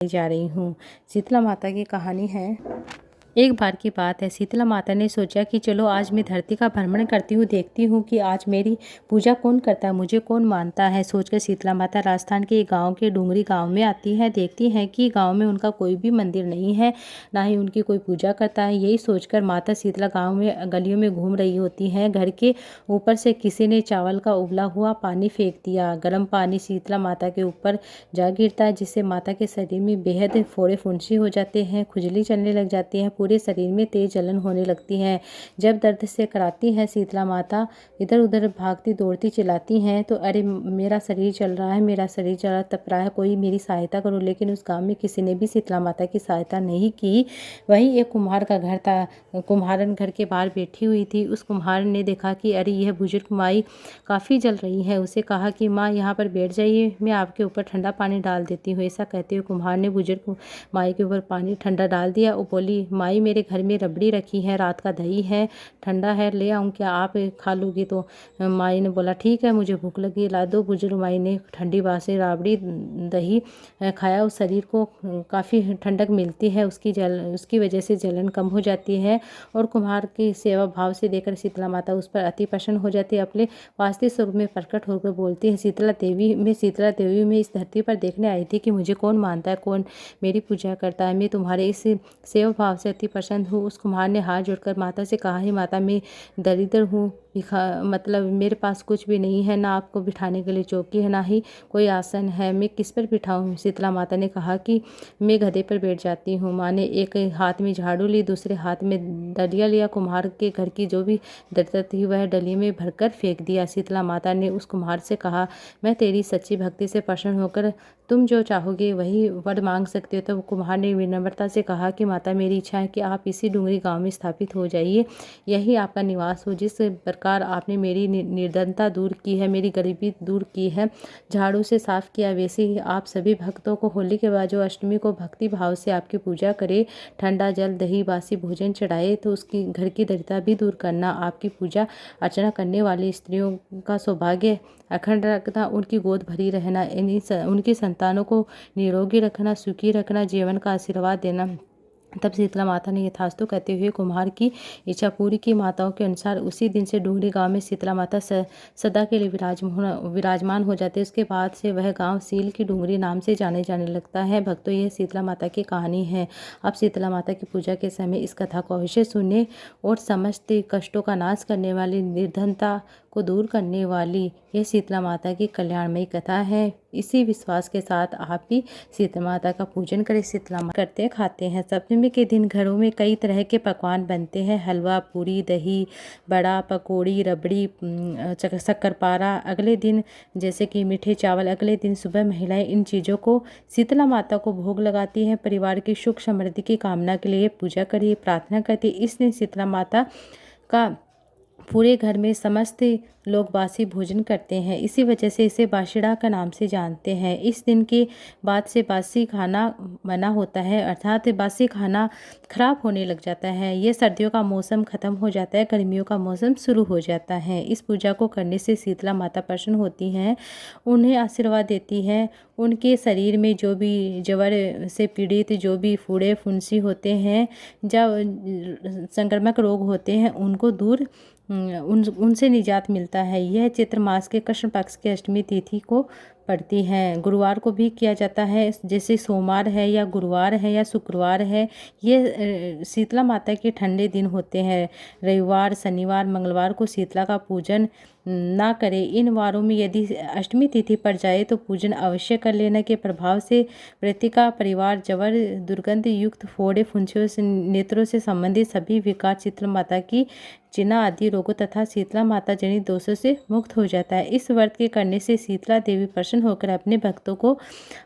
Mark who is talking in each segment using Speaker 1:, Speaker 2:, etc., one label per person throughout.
Speaker 1: जा रही हूँ। शीतला माता की कहानी है। एक बार की बात है, शीतला माता ने सोचा कि चलो आज मैं धरती का भ्रमण करती हूँ, देखती हूँ कि आज मेरी पूजा कौन करता है, मुझे कौन मानता है। सोचकर शीतला माता राजस्थान के एक गाँव के डूंगरी गाँव में आती है। देखती हैं कि गाँव में उनका कोई भी मंदिर नहीं है, ना ही उनकी कोई पूजा करता है। यही सोचकर माता शीतला गाँव में गलियों में घूम रही होती हैं। घर के ऊपर से किसी ने चावल का उबला हुआ पानी फेंक दिया। गर्म पानी शीतला माता के ऊपर जा गिरता है, जिससे माता के शरीर में बेहद फोड़े फुंसी हो जाते हैं, खुजली चलने लग जाती है, पूरे शरीर में तेज जलन होने लगती है। जब दर्द से कराती है शीतला माता, इधर उधर भागती दौड़ती चिल्लाती हैं तो अरे मेरा शरीर चल रहा है, मेरा शरीर चला तप रहा है, कोई मेरी सहायता करो। लेकिन उस गांव में किसी ने भी शीतला माता की सहायता नहीं की। वहीं एक कुम्हार का घर था। कुम्हारन घर के बाहर बैठी हुई थी। उस कुम्हार ने देखा कि अरे यह बुजुर्ग माई काफ़ी जल रही है। उसे कहा कि माँ यहाँ पर बैठ जाइए, मैं आपके ऊपर ठंडा पानी डाल देती हूँ। ऐसा कहते हुए कुम्हार ने बुजुर्ग माई के ऊपर पानी ठंडा डाल दिया और बोली, माई मेरे घर में रबड़ी रखी है, रात का दही है, ठंडा है, ले आऊँ क्या, आप खा लोगी? तो माई ने बोला ठीक है, मुझे भूख लगी, ला दो। बुजुर्ग माई ने ठंडी बासी राबड़ी दही खाया। उस शरीर को काफ़ी ठंडक मिलती है, उसकी वजह से जलन कम हो जाती है। और कुम्हार की सेवा भाव से देखकर शीतला माता उस पर अति प्रसन्न हो जाती है। अपने वास्तविक स्वरूप में प्रकट होकर बोलती है, शीतला देवी मैं इस धरती पर देखने आई थी कि मुझे कौन मानता है, कौन मेरी पूजा करता है। मैं तुम्हारे इस सेवा भाव से अति प्रसन्न हूँ। उस कुम्हार ने हाथ जोड़कर माता से कहा, हे माता, मैं दरिद्र हूँ, मतलब मेरे पास कुछ भी नहीं है, ना आपको बिठाने के लिए चौकी है, ना ही कोई आसन है, मैं किस पर बिठाऊँ? शीतला माता ने कहा कि मैं गधे पर बैठ जाती हूँ। माँ ने एक हाथ में झाड़ू ली, दूसरे हाथ में डलिया लिया। कुम्हार के घर की जो भी दरिद्रता थी वह डलिया में भरकर फेंक दिया। शीतला माता ने उस कुम्हार से कहा, मैं तेरी सच्ची भक्ति से प्रसन्न होकर तुम जो चाहोगे वही वर मांग सकते हो। तो कुम्हार ने विनम्रता से कहा कि माता, मेरी इच्छा है कि आप इसी डूंगरी गांव में स्थापित हो जाइए, यही आपका निवास हो। जिस प्रकार आपने मेरी निर्धनता दूर की है, मेरी गरीबी दूर की है, झाड़ू से साफ किया, वैसे ही आप सभी भक्तों को होली के बाद जो अष्टमी को भक्ति भाव से आपकी पूजा करे, ठंडा जल दही बासी भोजन चढ़ाए, तो उसकी घर की दरिद्रता भी दूर करना। आपकी पूजा अर्चना करने वाली स्त्रियों का सौभाग्य अखंड रखना, उनकी गोद भरी रहना, उनकी संतानों को निरोगी रखना, सुखी रखना, जीवन का आशीर्वाद देना। तब शीतला माता ने यथास्तु कहते हुए कुम्हार की इच्छा पूरी की। माताओं के अनुसार उसी दिन से डूंगरी गांव में शीतला माता सदा के लिए विराजमान हो जाते। उसके बाद से वह गांव सील की डूंगरी नाम से जाने लगता है। भक्तों, यह शीतला माता की कहानी है। अब शीतला माता की पूजा के समय इस कथा को अवश्य सुने और समस्त कष्टों का नाश करने वाली, निर्धनता को दूर करने वाली यह शीतला माता की कल्याणमयी कथा है। इसी विश्वास के साथ आप भी शीतला माता का पूजन करें। शीतला माता करते खाते हैं। सप्तमी के दिन घरों में कई तरह के पकवान बनते हैं, हलवा, पूरी, दही बड़ा, पकौड़ी, रबड़ी, शक्करपारा। अगले दिन जैसे कि मीठे चावल। अगले दिन सुबह महिलाएं इन चीज़ों को शीतला माता को भोग लगाती हैं। परिवार की सुख समृद्धि की कामना के लिए पूजा करिए, प्रार्थना करती। इस दिन शीतला माता का पूरे घर में समस्त लोग बासी भोजन करते हैं, इसी वजह से इसे बाशिड़ा का नाम से जानते हैं। इस दिन के बाद से बासी खाना बना होता है, अर्थात बासी खाना खराब होने लग जाता है। ये सर्दियों का मौसम खत्म हो जाता है, गर्मियों का मौसम शुरू हो जाता है। इस पूजा को करने से शीतला माता प्रसन्न होती हैं, उन्हें आशीर्वाद देती है। उनके शरीर में जो भी जवर से पीड़ित जो भी फूड़े फुंसी होते हैं, जब संक्रामक रोग होते हैं, उनको दूर उनसे निजात मिलता है। यह चैत्र मास के कृष्ण पक्ष की अष्टमी तिथि को पड़ती है। गुरुवार को भी किया जाता है, जैसे सोमवार है या गुरुवार है या शुक्रवार है। ये शीतला माता के ठंडे दिन होते हैं। रविवार, शनिवार, मंगलवार को शीतला का पूजन ना करें। इन वारों में यदि अष्टमी तिथि पड़ जाए तो पूजन अवश्य कर लेना के प्रभाव से व्यक्ति का परिवार जवर, दुर्गंध युक्त फोड़े फुंसियों से, नेत्रों से संबंधित सभी विकार, शीतला माता की चिन्ह आदि रोगों तथा शीतला माता जनित दोषों से मुक्त हो जाता है। इस व्रत के करने से शीतला देवी प्रसन्न होकर अपने भक्तों को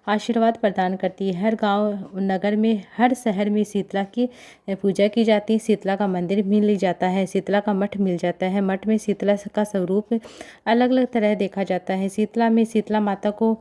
Speaker 1: आशीर्वाद प्रदान करती है। हर गांव, नगर में, हर शहर में शीतला की पूजा की जाती है। शीतला का मंदिर मिल जाता है, शीतला का मठ मिल जाता है। मठ में शीतला का स्वरूप अलग अलग तरह देखा जाता है। शीतला में शीतला माता को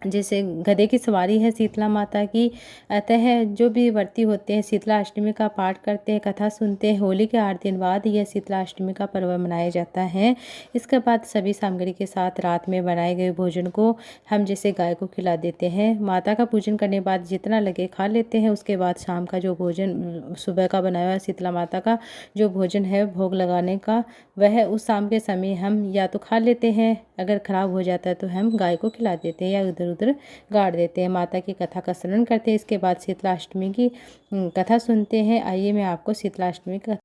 Speaker 1: जैसे गधे की सवारी है शीतला माता की। अतः जो भी व्रती होते हैं शीतला अष्टमी का पाठ करते हैं, कथा सुनते हैं। होली के 8 दिन बाद यह शीतला अष्टमी का पर्व मनाया जाता है। इसके बाद सभी सामग्री के साथ रात में बनाए गए भोजन को हम जैसे गाय को खिला देते हैं। माता का पूजन करने के बाद जितना लगे खा लेते हैं। उसके बाद शाम का जो भोजन सुबह का बनाया हुआ शीतला माता का जो भोजन है भोग लगाने का, वह उस शाम के समय हम या तो खा लेते हैं, अगर खराब हो जाता है तो हम गाय को खिला देते हैं या इधर उधर गाड़ देते हैं। माता की कथा का श्रवण करते हैं। इसके बाद शीतला अष्टमी की कथा सुनते हैं। आइए मैं आपको शीतला अष्टमी का